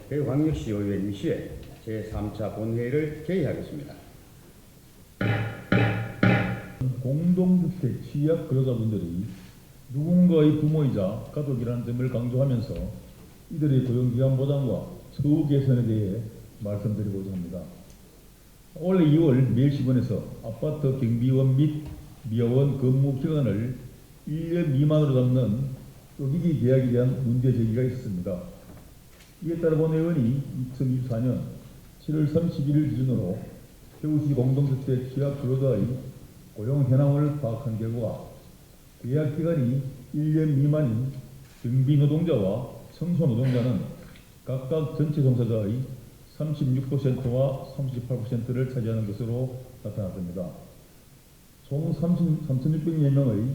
대구광역시의회 임시회 제3차 본회의를 개의하겠습니다. 공동주택 취약 근로자분들이 누군가의 부모이자 가족이라는 점을 강조하면서 이들의 고용기간 보장과 처우 개선에 대해 말씀드리고자 합니다. 올해 2월 매일신문에서 아파트 경비원 및 미화원 근무 기간을 1년 미만으로 잡는 쪼개기 계약에 대한 문제 제기가 있었습니다. 이에 따라 본회의원이 2024년 7월 31일 기준으로 대구시 공동주택 취약 근로자의 고용 현황을 파악한 결과 계약 기간이 1년 미만인 경비 노동자와 청소 노동자는 각각 전체 종사자의 36%와 38%를 차지하는 것으로 나타났습니다. 총 3,600여 명의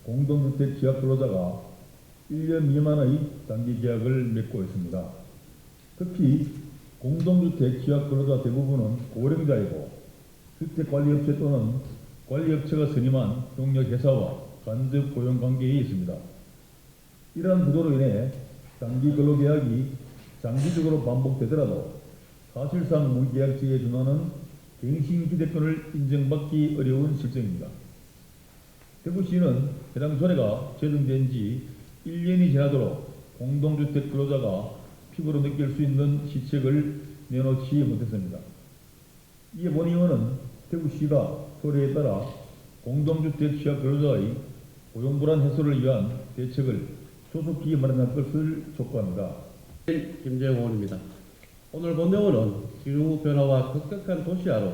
공동주택 취약 근로자가 1년 미만의 단기 계약을 맺고 있습니다. 특히 공동주택 취약 근로자 대부분은 고령자이고 주택관리업체 또는 관리업체가 선임한 협력회사와 간접 고용관계에 있습니다. 이러한 구조로 인해 단기 근로계약이 장기적으로 반복되더라도 사실상 무계약직에 준하는 갱신기대권을 인정받기 어려운 실정입니다. 대구시는 해당 조례가 제정된 지 1년이 지나도록 공동주택 근로자가 피부로 느낄 수 있는 시책을 내놓지 못했습니다. 이에 본의원은 대구시가 조례에 따라 공동주택 취약 근로자의 고용불안 해소를 위한 대책을 조속히 마련할 것을 촉구합니다. 김재영 의원입니다. 오늘 본회의는 기후변화와 급격한 도시화로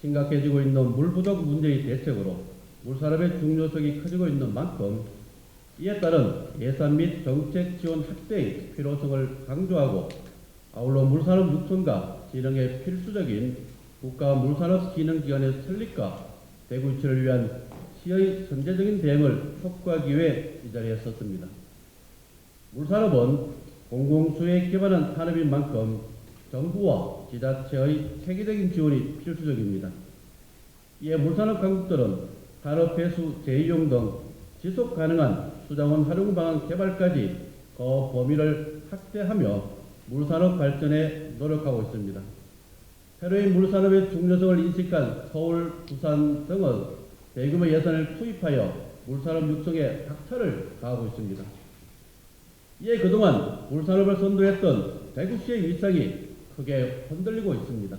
심각해지고 있는 물 부족 문제의 대책으로 물산업의 중요성이 커지고 있는 만큼 이에 따른 예산 및 정책 지원 확대의 필요성을 강조하고 아울러 물산업 육성과 진흥에 필수적인 국가 물산업 기능기관의 설립과 대구 유치를 위한 시의 선제적인 대응을 촉구하기 위해 이 자리에 섰습니다. 물산업은 공공수요에 기반한 산업인 만큼 정부와 지자체의 체계적인 지원이 필수적입니다. 이에 물산업 강국들은 산업 배수 재이용 등 지속 가능한 수자원 활용 방안 개발까지 그 범위를 확대하며 물산업 발전에 노력하고 있습니다. 새로운 물산업의 중요성을 인식한 서울, 부산 등은 대규모 예산을 투입하여 물산업 육성에 박차를 가하고 있습니다. 이에 그동안 물산업을 선도했던 대구시의 위상이 크게 흔들리고 있습니다.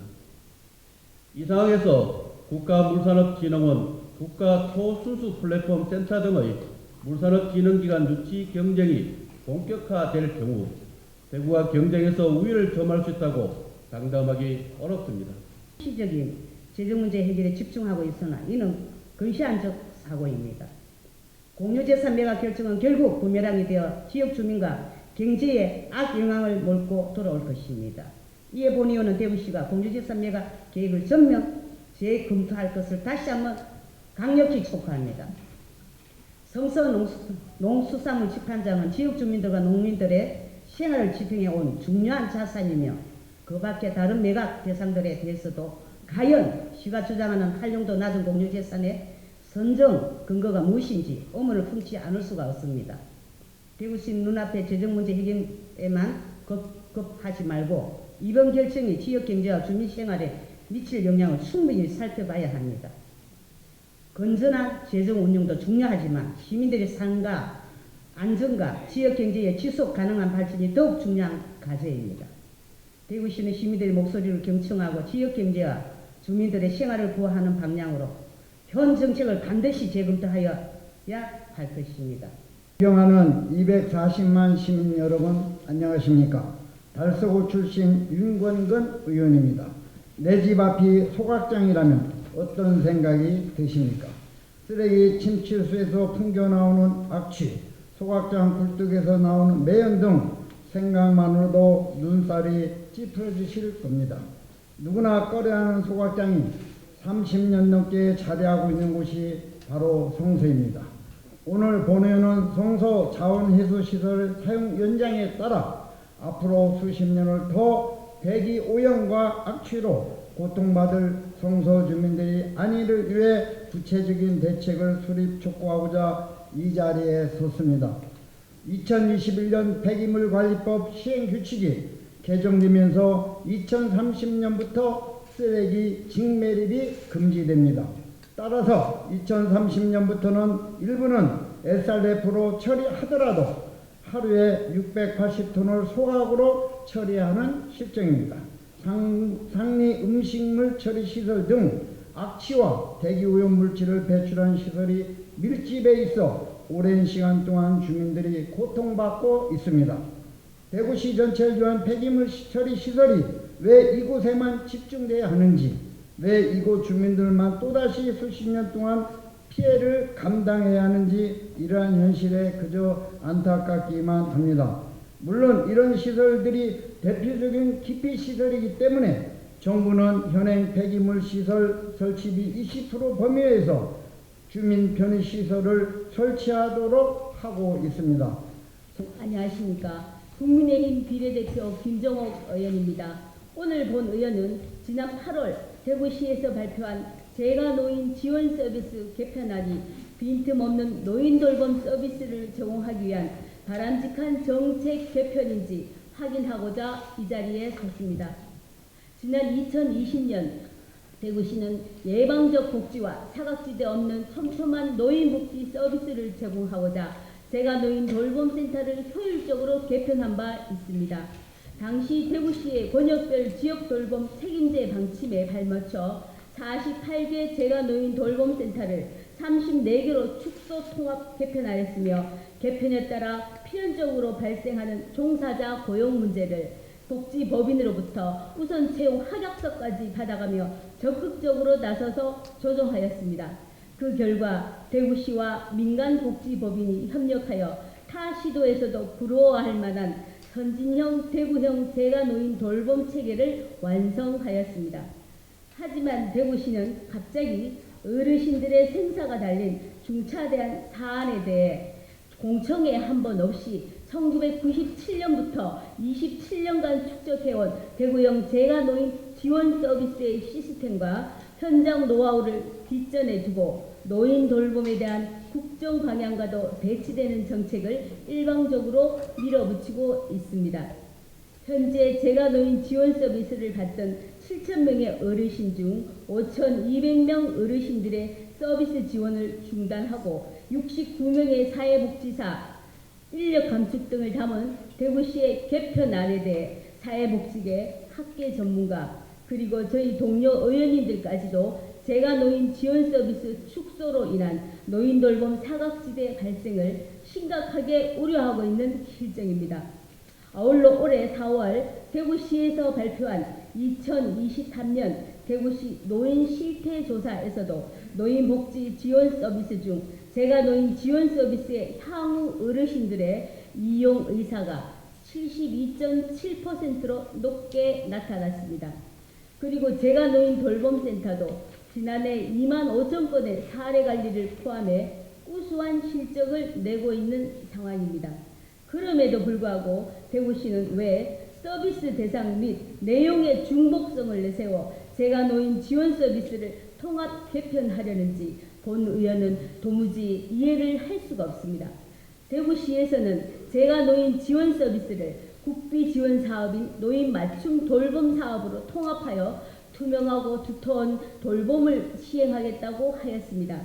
이 상황에서 국가물산업진흥원, 국가초순수 플랫폼 센터 등의 물산업진흥기관 유치 경쟁이 본격화될 경우 대구가 경쟁에서 우위를 점할 수 있다고 장담하기 어렵습니다. 시적인 재정 문제 해결에 집중하고 있으나 이는 근시안적 사고입니다. 공유재산 매각 결정은 결국 부메랑이 되어 지역 주민과 경제에 악영향을 몰고 돌아올 것입니다. 이에 본의원은 대구시가 공유재산 매각 계획을 전면 재검토할 것을 다시 한번 강력히 촉구합니다. 성서 농수산물 집판장은 지역 주민들과 농민들의 생활을 지탱해 온 중요한 자산이며 그 밖에 다른 매각 대상들에 대해서도 과연 시가 주장하는 활용도 낮은 공유재산의 선정 근거가 무엇인지 의문을 품지 않을 수가 없습니다. 대구시 눈앞의 재정 문제 해결에만 급급하지 말고 이번 결정이 지역 경제와 주민 생활에 미칠 영향을 충분히 살펴봐야 합니다. 건전한 재정 운용도 중요하지만 시민들의 삶과 안정과 지역 경제의 지속 가능한 발전이 더욱 중요한 과제입니다. 대구시는 시민들의 목소리를 경청하고 지역 경제와 주민들의 생활을 보호하는 방향으로 현 정책을 반드시 재검토하여야 할 것입니다. 존경하는 240만 시민 여러분 안녕하십니까. 달서구 출신 윤권근 의원입니다. 내 집 앞이 소각장이라면 어떤 생각이 드십니까? 쓰레기 침취수에서 풍겨나오는 악취, 소각장 굴뚝에서 나오는 매연 등 생각만으로도 눈살이 찌푸러지실 겁니다. 누구나 꺼려하는 소각장이 30년 넘게 자리하고 있는 곳이 바로 성서입니다. 오늘 본회의는 성서 자원해수시설 사용 연장에 따라 앞으로 수십 년을 더 대기 오염과 악취로 고통받을 성서 주민들이 안위를 위해 구체적인 대책을 수립 촉구하고자 이 자리에 섰습니다. 2021년 폐기물관리법 시행규칙이 개정되면서 2030년부터 쓰레기 직매립이 금지됩니다. 따라서 2030년부터는 일부는 SRF로 처리하더라도 하루에 680톤을 소각으로 처리하는 실정입니다. 상리 음식물 처리 시설 등 악취와 대기오염 물질을 배출한 시설이 밀집해 있어 오랜 시간 동안 주민들이 고통받고 있습니다. 대구시 전체를 위한 폐기물 처리 시설이 왜 이곳에만 집중돼야 하는지, 왜 이곳 주민들만 또다시 수십 년 동안 피해를 감당해야 하는지 이러한 현실에 그저 안타깝기만 합니다. 물론 이런 시설들이 대표적인 기피 시설이기 때문에 정부는 현행 폐기물 시설 설치비 20% 범위에서 주민 편의 시설을 설치하도록 하고 있습니다. 안녕하십니까. 국민의힘 비례대표 김정옥 의원입니다. 오늘 본 의원은 지난 8월 대구시에서 발표한 재가노인 지원 서비스 개편안이 빈틈없는 노인 돌봄 서비스를 제공하기 위한 바람직한 정책 개편인지 확인하고자 이 자리에 섰습니다. 지난 2020년 대구시는 예방적 복지와 사각지대 없는 촘촘한 노인복지 서비스를 제공하고자 재가노인 돌봄센터를 효율적으로 개편한 바 있습니다. 당시 대구시의 권역별 지역 돌봄 책임제 방침에 발맞춰 48개 재가노인 돌봄센터를 34개로 축소 통합 개편하였으며 개편에 따라 필연적으로 발생하는 종사자 고용 문제를 복지법인으로부터 우선 채용 합약서까지 받아가며 적극적으로 나서서 조정하였습니다. 그 결과 대구시와 민간복지법인이 협력하여 타 시도에서도 부러워할 만한 선진형 대구형 재가노인 돌봄 체계를 완성하였습니다. 하지만 대구시는 갑자기 어르신들의 생사가 달린 중차대한 사안에 대해 공청회 한 번 없이 1997년부터 27년간 축적해온 대구형 재가노인 지원 서비스의 시스템과 현장 노하우를 뒷전에 두고 노인 돌봄에 대한 국정 방향과도 배치되는 정책을 일방적으로 밀어붙이고 있습니다. 현재 재가노인 지원 서비스를 받던 7,000명의 어르신 중 5,200명 어르신들의 서비스 지원을 중단하고 69명의 사회복지사, 인력 감축 등을 담은 대구시의 개편안에 대해 사회복지계, 학계 전문가, 그리고 저희 동료 의원님들까지도 재가노인 지원 서비스 축소로 인한 노인 돌봄 사각지대 발생을 심각하게 우려하고 있는 실정입니다. 아울러 올해 4월 대구시에서 발표한 2023년 대구시 노인 실태조사에서도 노인복지 지원 서비스 중 재가노인 지원 서비스의 향후 어르신들의 이용 의사가 72.7%로 높게 나타났습니다. 그리고 재가노인 돌봄센터도 지난해 25,000건의 사례 관리를 포함해 우수한 실적을 내고 있는 상황입니다. 그럼에도 불구하고 대구시는 왜 서비스 대상 및 내용의 중복성을 내세워 재가노인 지원 서비스를 통합 개편하려는지 본 의원은 도무지 이해를 할 수가 없습니다. 대구시에서는 재가노인 지원 서비스를 국비 지원 사업인 노인 맞춤 돌봄 사업으로 통합하여 투명하고 두터운 돌봄을 시행하겠다고 하였습니다.